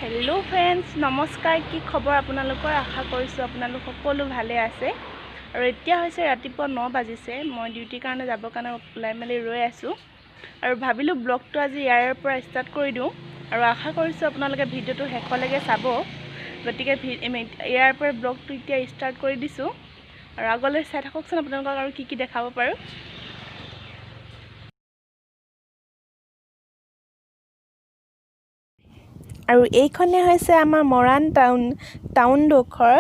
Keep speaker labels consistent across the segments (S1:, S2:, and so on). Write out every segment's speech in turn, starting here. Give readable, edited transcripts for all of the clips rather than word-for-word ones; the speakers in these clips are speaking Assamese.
S1: हेलो फ्रेंड्स नमस्कार की खबर आपनालोকৰ आशा কৰিছো আপোনালোক সকলো ভালে আছে আৰু এতিয়া হৈছে ৰাতিপুৱা 9 বাজিছে মই ডিউটি কাৰণে যাব কাৰণে ওলাই মেলি ৰৈ আছো আৰু ভাবিলো ব্লগটো আজি ইয়াৰ পৰা ষ্টাৰ্ট কৰি দিও আৰু আশা কৰিছো আপোনালোকে ভিডিওটো শেষলৈকে চাব গতিকে ইয়াৰ পৰা ব্লগটো এতিয়া ষ্টাৰ্ট কৰি দিছো আৰু আগলৈ চাই থাককচোন আপোনালোকক আৰু কি দেখাব পাৰো আৰু এইখনে হৈছে আমাৰ মৰাণ টাউন ডোখৰ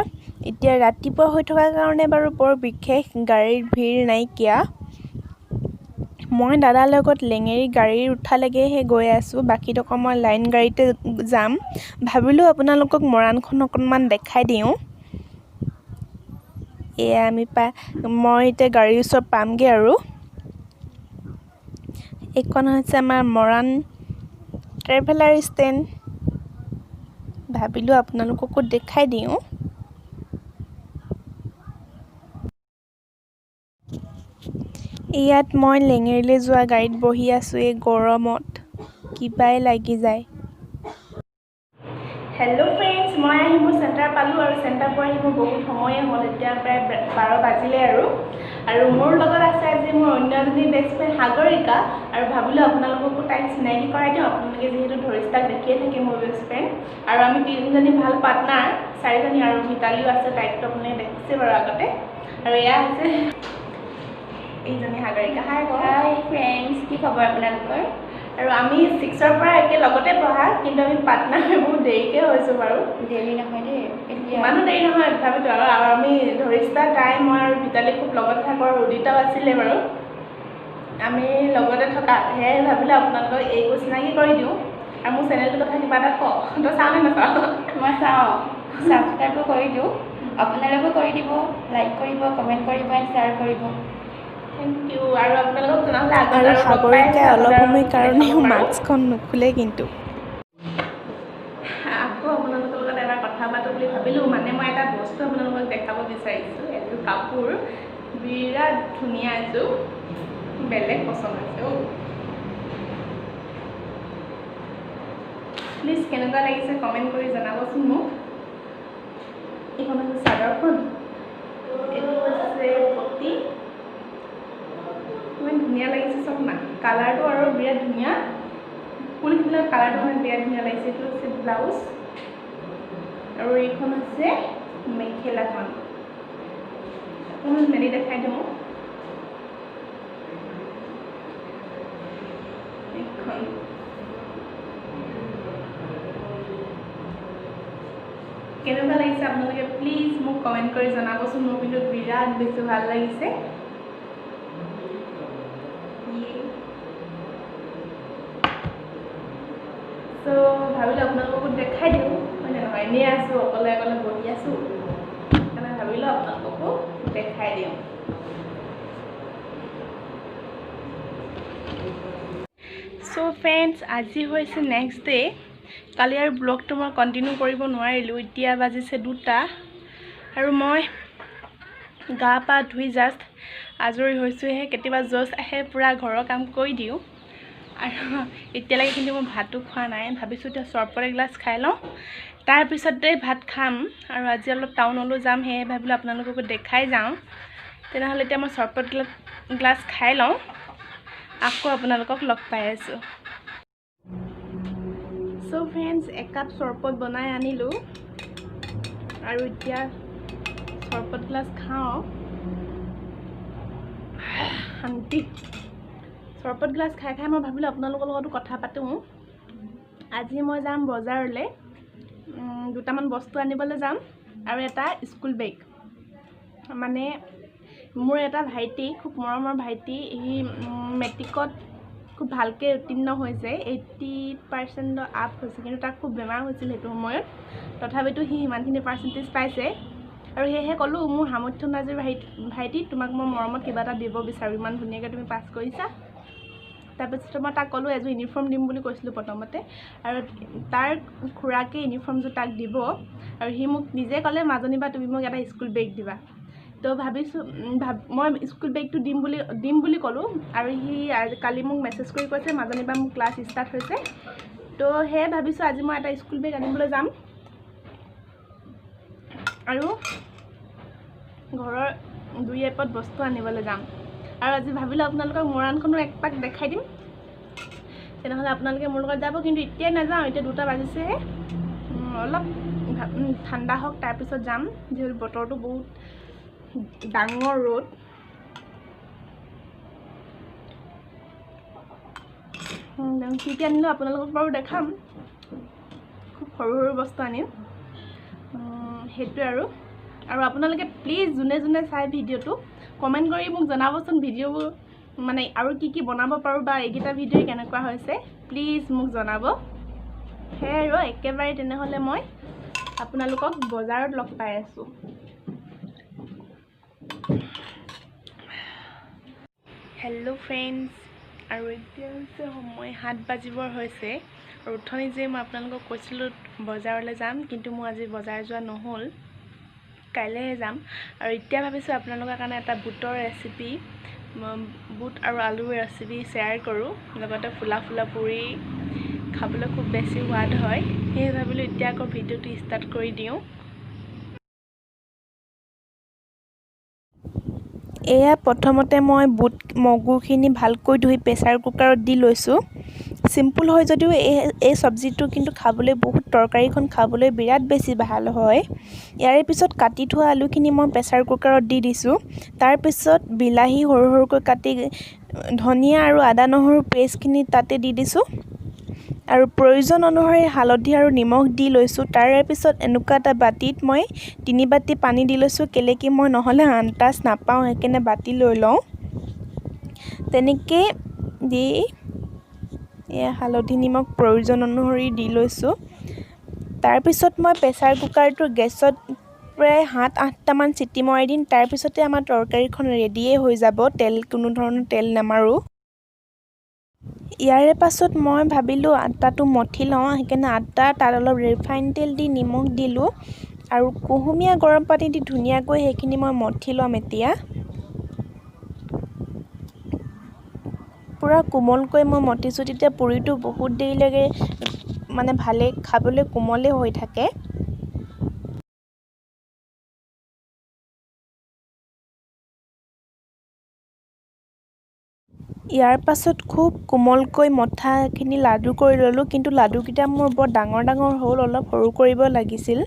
S1: এতিয়া ৰাতিপুৱা হৈ থকা কাৰণে বাৰু বৰ বিশেষ গাড়ীৰ ভিৰ নাইকিয়া মই দাদাৰ লগত লেঙেৰি গাড়ীৰ উঠালৈকেহে গৈ আছো বাকি তক মই লাইন গাড়ীতে যাম ভাবিলো আপোনালোকক মৰাণখন অকনমান দেখাই দিও এয়া মই এতিয়া গাড়ীৰ ওচৰ পামগে আৰু এইখন হৈছে আমাৰ মৰাণ ট্ৰেভেলাৰ ষ্টেণ্ড ভাবিলো আপোনালোককো দেখাই দিও ইয়াত মই লেঙেৰিলে যোৱা গাড়ীত বহি আছো এই গৰমত কিবাই লাগি যায় हेलो फ्रेंड्स মই আহি মোৰ সেন্টাৰ পালো আৰু সেন্টাৰ পৰা আহি মোৰ বহুত সময় হ'ল এতিয়া প্ৰায় 12 বাজিলে আৰু মোৰ লগত আছে আজি মোৰ অন্যজনী বেষ্ট ফ্ৰেন্ড সাগৰিকা আৰু ভাবিলো আপোনালোককো টাইম চিনাকি কৰাই দিও আপোনালোকে যেহেতু ধৰিস্তাক দেখিয়ে থাকে মোৰ বেষ্ট ফ্ৰেন্ড আৰু আমি তিনিজনী ভাল পাৰ্টনাৰ চাৰিজনী আৰু মিতালিও আছে তাইকটো আপুনি দেখিছে বাৰু আগতে আৰু এয়া আছে এইজনী সাগৰিকা হাই
S2: ফ্ৰেন্ডস কি খবৰ আপোনালোকৰ
S1: আৰু আমি 6 পৰা একে লগতে পঢ়া কিন্তু আমি পাৰ্টনাৰ বহুত দেৰিকে হৈছো বাৰু
S2: দেৰি নহয় দে এতিয়া
S1: মানুহ দেৰি নহয় ভাবিতো আৰু আমি ধৰিস্তা টাইম মই আৰু ভিতালি খুব লগত থাকৰ উদিতাও আছিলে বাৰু আমি লগতে থকা হে ভাবিলে আপোনালোকক এই চিনাকি কৰি দিও আৰু মোৰ চেনেলটোৰ কথা কিবা এটা ক তো চাওনে নাচাও
S2: মই চাও সাবস্ক্ৰাইব কৰি দিও আপোনালোকে কৰি দিব লাইক কৰিব কমেন্ট কৰিব আৰু শ্বেয়াৰ কৰিব
S1: Thank you আৰু আপোনালোকক জনালে
S3: আৰু সাগৰিকা অলপ সময় কাৰণে মাস্কখন নুখুলে কিন্তু
S1: আকৌ আপোনালোকৰ লগত এটা কথা পাতো বুলি ভাবিলো মানে মই এটা বস্তু আপোনালোকক দেখাব বিচাৰিছো এটো কাপোৰ বিৰাট ধুনীয়া এটো বেলেগ পছন্দ আছে প্লিজ কেনেকুৱা লাগিছে কমেন্ট কৰি জনাবচোন মোক এইখন আছে চাদৰখন এইটো আছে পটি ধুনীয়া লাগিছে সব না কালাৰটো আৰু বিৰাট ধুনীয়া ফুলখিলা কালাৰটো মানে বিৰাট ধুনীয়া লাগিছে এইটো আছে ব্লাউজ আৰু এইখন আছে মেখেলাখন আপোনাক মেলি দেখাই দিওঁ এইখন কেনেকুৱা লাগিছে আপোনালোকে প্লিজ মোক কমেন্ট কৰি জনাবচোন মোৰ কিন্তু বিৰাট বেছি ভাল লাগিছে So, ভাবিলো আপোনালোকক দেখাই দিও মানে নহয় এনে আছো অকলে অকলে বহি আছো মানে ভাবিলো আপোনালোকক দেখাই দিও সো फ्रेंड्स আজি হৈছে নেক্সট ডে কালি আৰু ব্লগটো মই কন্টিনিউ কৰিব নোৱাৰিলো এতিয়া বাজিছে 2টা আৰু মই গা পা ধুই জাস্ট আজৰি হৈছোহে কেতিয়াবা জছ আহে পুৰা ঘৰৰ কাম কৰি দিও আৰু এতিয়ালৈকে কিন্তু মই ভাতটো খোৱা নাই ভাবিছো এতিয়া চৰপত গ্লাস খাই লওঁ তাৰ পিছতে ভাত খাম আৰু আজি অলপ টাউনলৈ যাম হে ভাবিলো আপোনালোকক দেখাই যাওঁ তেনেহলে এতিয়া মই চৰপত গ্লাস খাই লওঁ আকৌ আপোনালোকক লগ পাই আছো সো फ्रेंड्स এক কাপ চৰপত বনাই আনিলো আৰু এতিয়া চৰপত গ্লাস খাওঁ শান্তি চৰপত গ্লাস খাই মই ভাবিলো আপোনালোকৰ লগতো কথা পাতো আজি মই যাম বজাৰলৈ দুটামান বস্তু আনিবলৈ যাম আৰু এটা স্কুল বেগ মানে মোৰ এটা ভাইটি খুব মৰমৰ ভাইটি হি মেট্ৰিকত খুব ভালকে উত্তীৰ্ণ হৈছে 80% আপ হৈছে কিন্তু তাক খুব বেমাৰ হৈছিল হেতু সময়ত তথাপিতো হি ইমানখিনি পাৰ্চেন্টেজ পাইছে আৰু হেহে কলো মোৰ সামৰ্থ্য নাজিৰ ভাইটি তোমাক মই মৰমত কিবা এটা দিব বিচাৰো ইমান ধুনীয়াকৈ তুমি পাছ কৰিছা তাৰপিছত মই তাক কলো এজো ইউনিফৰ্ম দিম বুলি কৈছিলো প্ৰথমতে আৰু তাৰ খুৰাকে ইউনিফৰ্মটো তাক দিব আৰু হি মোক নিজে কলে মাজনিবা তুমি মোক এটা স্কুল বেগ দিবা তো ভাবিছো মই স্কুল বেগটো দিম বুলি কলো আৰু হি কালি মোক মেছেজ কৰি কৈছে মাজনিবা মোক ক্লাস ষ্টাৰ্ট হৈছে তো সেয়ে ভাবিছোঁ আজি মই এটা স্কুল বেগ আনিবলৈ যাম আৰু ঘৰৰ দুই এপদ বস্তু আনিবলৈ যাম আৰু আজি ভাবিলোঁ আপোনালোকক মৰাণখনো এক পাক দেখাই দিম তেনেহ'লে আপোনালোকে মোৰ লগত যাব কিন্তু এতিয়াই নাযাওঁ এতিয়া 2টা বাজিছেহে অলপ ঠাণ্ডা হওক তাৰপিছত যাম যিহেতু বতৰটো বহুত ডাঙৰ ৰ'দ কি কি আনিলোঁ আপোনালোকক বাৰু দেখাম খুব সৰু সৰু বস্তু আনিম সেইটোৱে আৰু আপোনালোকে প্লিজ যোনে যোনে চাই ভিডিঅ'টো কমেণ্ট কৰি মোক জনাবচোন ভিডিঅ'বোৰ মানে আৰু কি কি বনাব পাৰোঁ বা এইকেইটা ভিডিঅ' কেনেকুৱা হৈছে প্লিজ মোক জনাব সেয়াই আৰু একেবাৰে তেনেহ'লে মই আপোনালোকক বজাৰত লগ পাই আছোঁ হেল্ল' ফ্ৰেণ্ডছ আৰু এতিয়া হৈছে সময় 7 বাজিবৰ হৈছে আৰু উঠনি যে মই আপোনালোকক কৈছিলোঁ বজাৰলৈ যাম কিন্তু মই আজি বজাৰ যোৱা নহ'ল কাইলৈহে যাম আৰু এতিয়া ভাবিছোঁ আপোনালোকৰ কাৰণে এটা বুটৰ ৰেচিপি বুট আৰু আলুৰ ৰেচিপি শ্বেয়াৰ কৰোঁ লগতে ফুলা পুৰি খাবলৈ খুব বেছি সোৱাদ হয় সেয়ে ভাবিলোঁ এতিয়া আকৌ ভিডিঅ'টো ষ্টাৰ্ট কৰি দিওঁ
S3: এয়া প্ৰথমতে মই বুট মগুখিনি ভালকৈ ধুই প্ৰেছাৰ কুকাৰত দি লৈছোঁ চিম্পুল হয় যদিও এই চব্জিটো কিন্তু খাবলৈ বহুত তৰকাৰীখন খাবলৈ বিৰাট বেছি ভাল হয় ইয়াৰে পিছত কাটি থোৱা আলুখিনি মই প্ৰেছাৰ কুকাৰত দি দিছোঁ তাৰপিছত বিলাহী সৰু সৰুকৈ কাটি ধনিয়া আৰু আদা নহৰু পেষ্টখিনি তাতে দি দিছোঁ আৰু প্ৰয়োজন অনুসৰি হালধি আৰু নিমখ দি লৈছোঁ তাৰে পিছত এনেকুৱা এটা বাতিত মই 3 বাতি পানী দি লৈছোঁ কেলে কি মই নহ'লে আন্তাজ নাপাওঁ সেইকাৰণে বাতি লৈ লওঁ তেনেকৈ দি হালধি নিমখ প্ৰয়োজন অনুসৰি দি লৈছোঁ তাৰপিছত মই প্ৰেছাৰ কুকাৰটো গেছত প্ৰায় 7-8টামান চিটি মৰাই দিম তাৰপিছতে আমাৰ তৰকাৰীখন ৰেডিয়ে হৈ যাব কোনো ধৰণৰ তেল নামাৰোঁ ইয়াৰে পাছত মই ভাবিলোঁ আটাটো মঠি লওঁ সেইকাৰণে তাত অলপ ৰিফাইন তেল দি নিমখ দিলোঁ আৰু কুহুমীয়া গৰম পানী দি ধুনীয়াকৈ সেইখিনি মই মঠি ল'ম এতিয়া পূৰা কোমলকৈ মই মঠিছোঁ তেতিয়া পুৰিটো বহুত দেৰিলৈকে মানে ভালেই খাবলৈ কোমলেই হৈ থাকে ইয়াৰ পাছত খুব কোমলকৈ মঠাখিনি লাডু কৰি ল'লোঁ কিন্তু লাডুকেইটা মোৰ বৰ ডাঙৰ ডাঙৰ হ'ল অলপ সৰু কৰিব লাগিছিল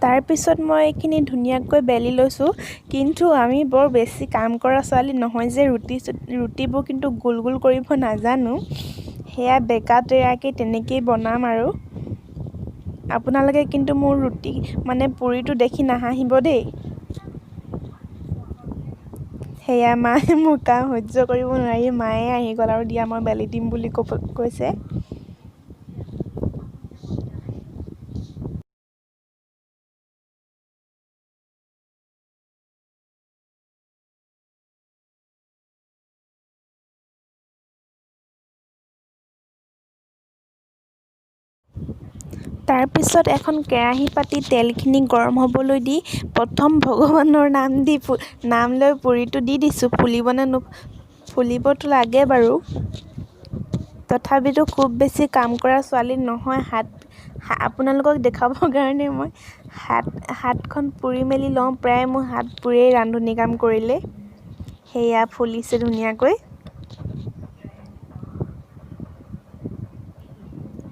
S3: তাৰপিছত মই এইখিনি ধুনীয়াকৈ বেলি লৈছোঁ কিন্তু আমি বৰ বেছি কাম কৰা ছোৱালী নহয় যে ৰুটিবোৰ কিন্তু গোল গোল কৰিব নাজানো সেয়া বেকা তেৰাকৈ তেনেকেই বনাম আৰু আপোনালোকে কিন্তু মোৰ ৰুটি মানে পুৰিটো দেখি নাহাঁহিব দেই সেয়া মায়ে মোৰ কাম সহ্য কৰিব নোৱাৰি মায়ে আহি গ'ল আৰু দিয়া মই বেলি দিম বুলি কৈছে তাৰপিছত এখন কেৰাহী পাতি তেলখিনি গৰম হ'বলৈ দি প্ৰথম ভগৱানৰ নাম লৈ পুৰিটো দি দিছোঁ ফুলিবতো লাগে বাৰু তথাপিতো খুব বেছি কাম কৰা ছোৱালী নহয় আপোনালোকক দেখাবৰ কাৰণে মই হাতখন পুৰি মেলি লওঁ প্ৰায় মোৰ হাত পুৰিয়েই ৰান্ধনি কাম কৰিলে সেয়া ফুলিছে ধুনীয়াকৈ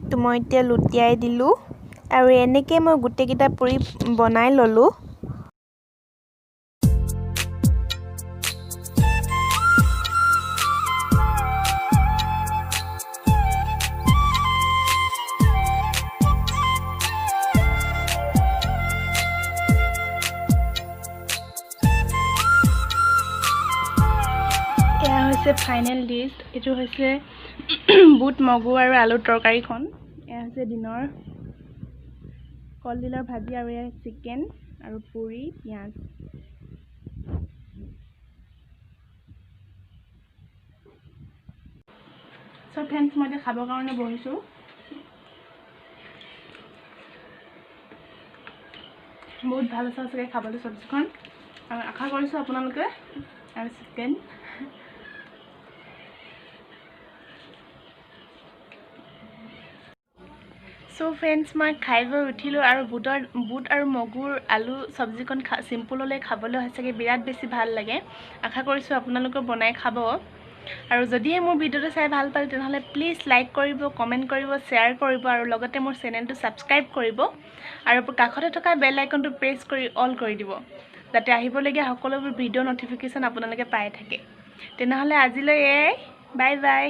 S3: তো মই এতিয়া লুটিয়াই দিলোঁ আৰু এনেকৈ মই গোটেইকেইটা পুৰি বনাই ল'লোঁ
S1: এয়া হৈছে ফাইনেল ডিছ এইটো হৈছে বুট মগু আৰু আলুৰ তৰকাৰীখন এয়া হৈছে দিনৰ কলডিলৰ ভাজি আৰু এয়া চিকেন আৰু পুৰি পিঁয়াজ চ' ফ্ৰেণ্ডছ মই এতিয়া খাবৰ কাৰণে বহিছোঁ বহুত ভাল আছে চাগে খাবলৈ চব্জিখন আৰু আশা কৰিছোঁ আপোনালোকে আৰু চিকেন সো ফ্ৰেণ্ডছ মই খাই বৈ উঠিলোঁ আৰু বুট আৰু মগুৰ আলু চব্জিকণ চিম্পুল হ'লে খাবলৈ সঁচাকৈ বিৰাট বেছি ভাল লাগে। আশা কৰিছোঁ আপোনালোকেও বনাই খাব। আৰু যদিহে মোৰ ভিডিঅ'টো চাই ভাল পালে তেনেহ'লে প্লিজ লাইক কৰিব, কমেণ্ট কৰিব, শ্বেয়াৰ কৰিব আৰু লগতে মোৰ চেনেলটো ছাবস্ক্ৰাইব কৰিব আৰু কাষতে থকা বেল আইকনটো প্ৰেছ কৰি অল কৰি দিব, যাতে আহিবলগীয়া সকলোবোৰ ভিডিঅ' ন'টিফিকেশ্যন আপোনালোকে পাই থাকে। তেনেহ'লে আজিলৈ বাই বাই।